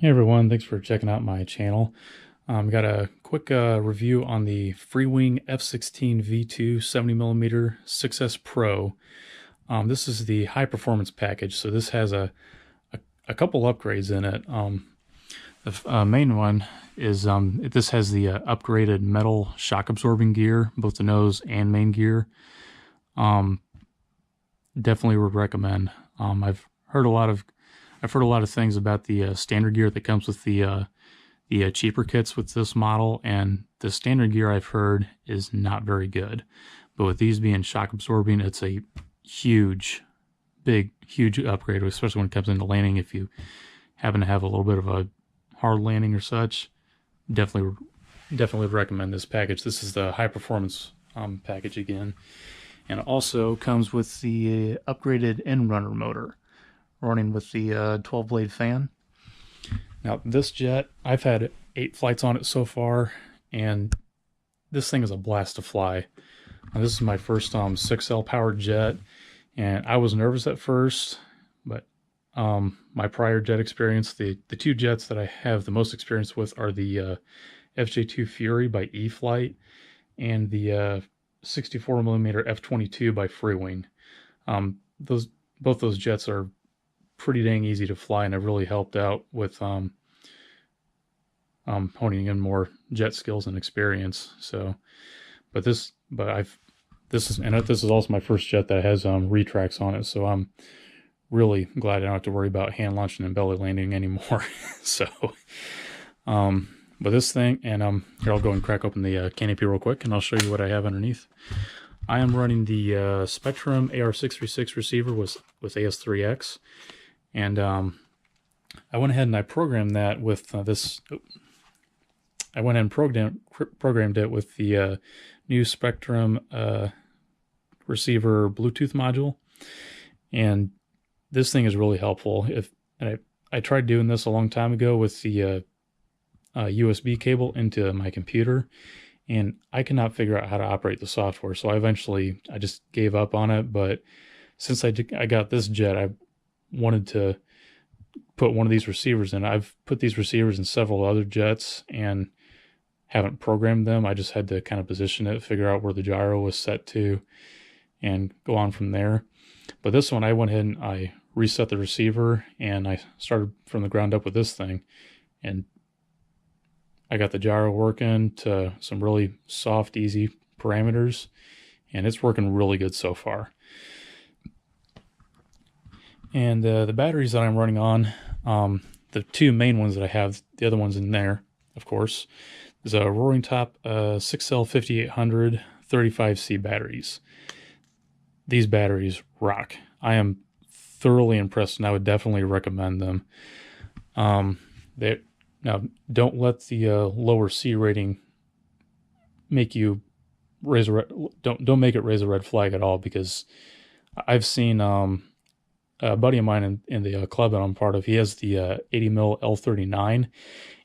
Hey everyone, thanks for checking out my channel. Got a quick review on the Freewing F-16 V2 70mm 6S Pro. This is the high performance package, so this has a couple upgrades in it. The main one is this has the upgraded metal shock absorbing gear, both the nose and main gear. Definitely would recommend. I've heard a lot of things about the standard gear that comes with the cheaper kits with this model, and the standard gear I've heard is not very good. But with these being shock absorbing, it's a huge upgrade, especially when it comes into landing. If you happen to have a little bit of a hard landing or such, definitely would recommend this package. This is the high performance package again, and it also comes with the upgraded end runner motor, running with the 12 blade fan. Now this jet, I've had 8 flights on it so far, and this thing is a blast to fly. This is my first 6L powered jet, and I was nervous at first, but my prior jet experience, the two jets that I have the most experience with are the FJ2 Fury by E-Flight and the 64mm F-22 by Freewing. Both those jets are pretty dang easy to fly, and have really helped out with honing in more jet skills and experience. So, this is also my first jet that has retracts on it, so I'm really glad I don't have to worry about hand launching and belly landing anymore. So, but this thing, and here, I'll go and crack open the canopy real quick, and I'll show you what I have underneath. I am running the Spectrum AR636 receiver with AS3X. And I went ahead and I programmed that with this. I went ahead and programmed it with the new Spectrum receiver Bluetooth module, and this thing is really helpful. I tried doing this a long time ago with the USB cable into my computer, and I cannot figure out how to operate the software. So I just gave up on it. But since I got this jet, I wanted to put one of these receivers in. I've put these receivers in several other jets and haven't programmed them. I just had to kind of position it, figure out where the gyro was set to, and go on from there. But this one, I went ahead and I reset the receiver, and I started from the ground up with this thing, and I got the gyro working to some really soft, easy parameters, and it's working really good so far. And the batteries that I'm running on, the two main ones that I have, the other ones in there, of course, is a Roaring Top 6L 5800 35C batteries. These batteries rock. I am thoroughly impressed, and I would definitely recommend them. Now, don't let the lower C rating make you raise don't make it raise a red flag at all, because I've seen a buddy of mine in the club that I'm part of, he has the 80 mil L39,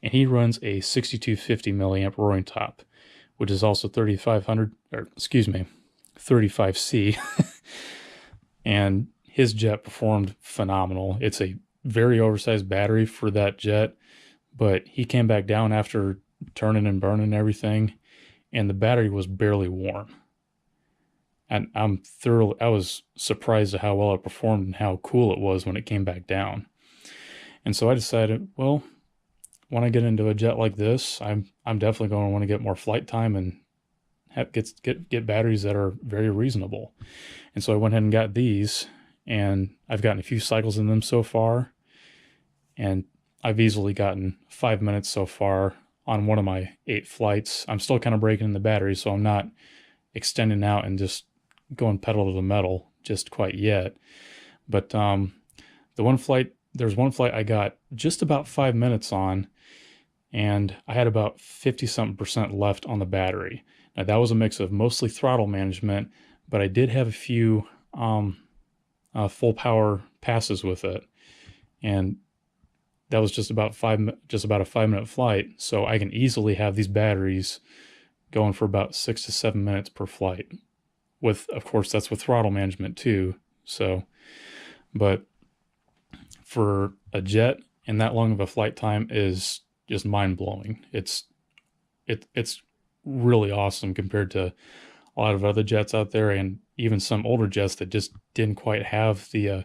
and he runs a 6250 milliamp Roaring Top, which is also 35C, and his jet performed phenomenal. It's a very oversized battery for that jet, but he came back down after turning and burning everything, and the battery was barely warm. And I was surprised at how well it performed and how cool it was when it came back down. And so I decided, well, when I get into a jet like this, I'm definitely going to want to get more flight time and get batteries that are very reasonable. And so I went ahead and got these, and I've gotten a few cycles in them so far, and I've easily gotten 5 minutes so far on one of my 8 flights. I'm still kind of breaking in the battery, so I'm not extending out and just going pedal to the metal just quite yet. But there's one flight I got just about 5 minutes on, and I had about 50-something% left on the battery. Now, that was a mix of mostly throttle management, but I did have a few full power passes with it, and that was just about a 5-minute flight. So I can easily have these batteries going for about 6 to 7 minutes per flight. Of course, that's with throttle management too. So, but for a jet and that long of a flight time is just mind-blowing. It's really awesome compared to a lot of other jets out there, and even some older jets that just didn't quite have the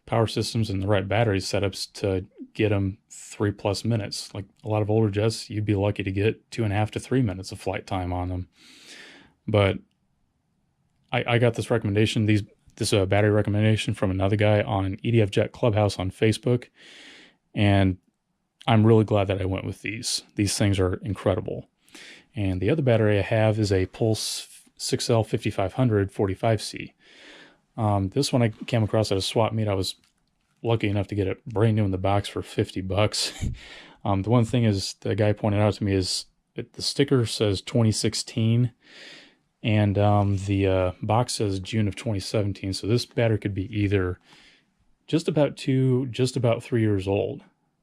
power systems and the right battery setups to get them 3+ minutes. Like a lot of older jets, you'd be lucky to get 2.5 to 3 minutes of flight time on them. But I got this recommendation, this battery recommendation from another guy on EDF Jet Clubhouse on Facebook, and I'm really glad that I went with these. These things are incredible. And the other battery I have is a Pulse 6L 5500 45C. This one I came across at a swap meet. I was lucky enough to get it brand new in the box for $50. The one thing is the guy pointed out to me is that the sticker says 2016, and the box says June of 2017. So this battery could be either just about 2, just about 3 years old.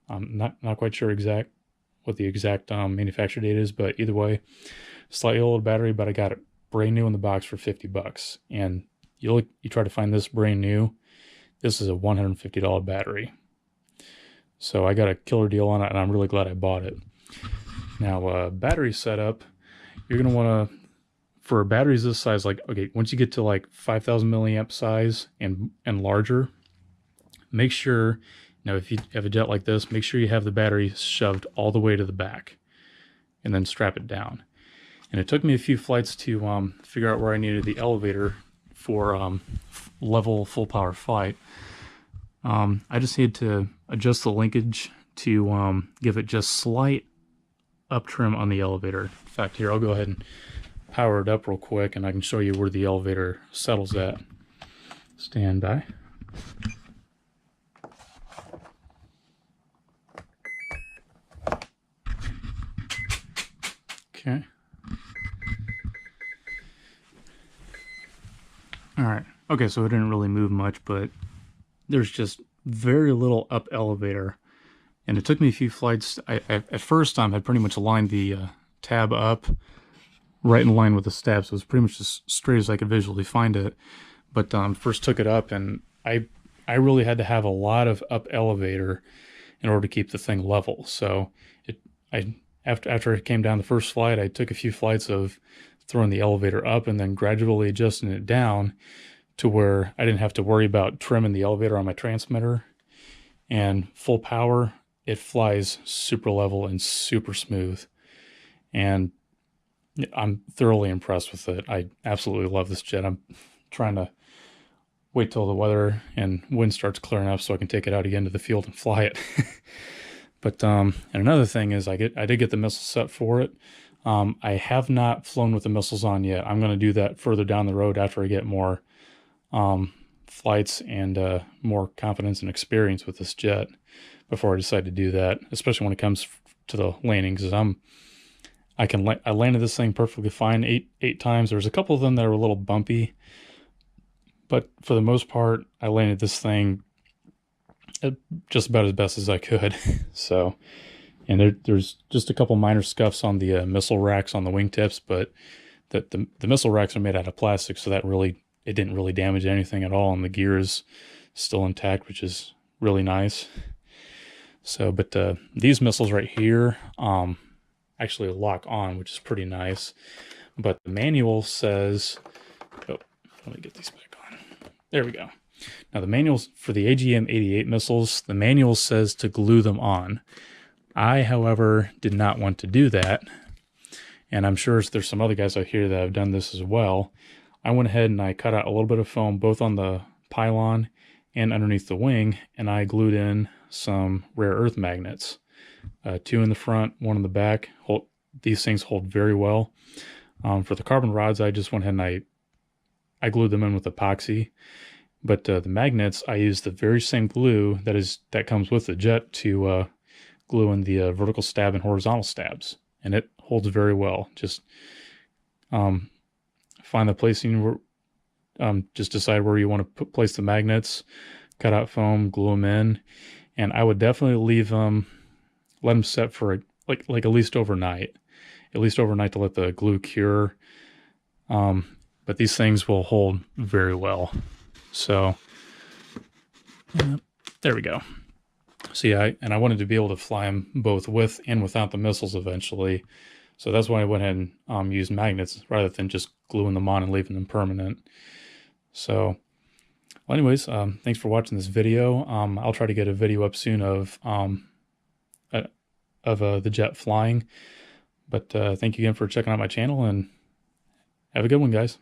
I'm not quite sure what the exact manufacture date is, but either way, slightly old battery, but I got it brand new in the box for $50. And you try to find this brand new, this is a $150 battery. So I got a killer deal on it, and I'm really glad I bought it. Now, battery setup, you're going to want to, for batteries this size, like, okay, once you get to like 5,000 milliamp size and larger, make sure, if you have a jet like this, make sure you have the battery shoved all the way to the back and then strap it down. And it took me a few flights to figure out where I needed the elevator for level full power flight. I just needed to adjust the linkage to give it just slight up trim on the elevator. In fact, here, I'll go ahead and power it up real quick, and I can show you where the elevator settles at. Stand by. Okay. All right. Okay, so it didn't really move much, but there's just very little up elevator. And it took me a few flights. I at first had pretty much aligned the tab up right in line with the stab, so it was pretty much as straight as I could visually find it. But first took it up, and I really had to have a lot of up elevator in order to keep the thing level. So after it came down the first flight, I took a few flights of throwing the elevator up and then gradually adjusting it down to where I didn't have to worry about trimming the elevator on my transmitter. And full power, it flies super level and super smooth. And I'm thoroughly impressed with it. I absolutely love this jet. I'm trying to wait till the weather and wind starts clearing up so I can take it out again to the field and fly it. But and another thing is I did get the missile set for it. I have not flown with the missiles on yet. I'm going to do that further down the road after I get more flights and more confidence and experience with this jet before I decide to do that, especially when it comes to the landing, because I landed this thing perfectly fine eight times. There's a couple of them that are a little bumpy, but for the most part, I landed this thing just about as best as I could. So, and there's just a couple minor scuffs on the missile racks on the wingtips, but the missile racks are made out of plastic, so it didn't really damage anything at all, and the gear is still intact, which is really nice. So, but these missiles right here actually lock on, which is pretty nice. But the manual says, oh, let me get these back on. There we go. Now the manuals for the AGM-88 missiles, the manual says to glue them on. I, however, did not want to do that, and I'm sure there's some other guys out here that have done this as well. I went ahead and I cut out a little bit of foam both on the pylon and underneath the wing, and I glued in some rare earth magnets. 2 in the front, 1 in the back. These things hold very well. For the carbon rods, I just went ahead and I glued them in with epoxy. But the magnets, I used the very same glue that comes with the jet to glue in the vertical stab and horizontal stabs, and it holds very well. Just find the placing where, just decide where you want to place the magnets, cut out foam, glue them in, and I would definitely leave them, let them set for like at least overnight to let the glue cure. But these things will hold very well. So there we go. So yeah, and I wanted to be able to fly them both with and without the missiles eventually. So that's why I went ahead and used magnets rather than just gluing them on and leaving them permanent. So, well, anyways, thanks for watching this video. I'll try to get a video up soon of the jet flying. But thank you again for checking out my channel, and have a good one, guys.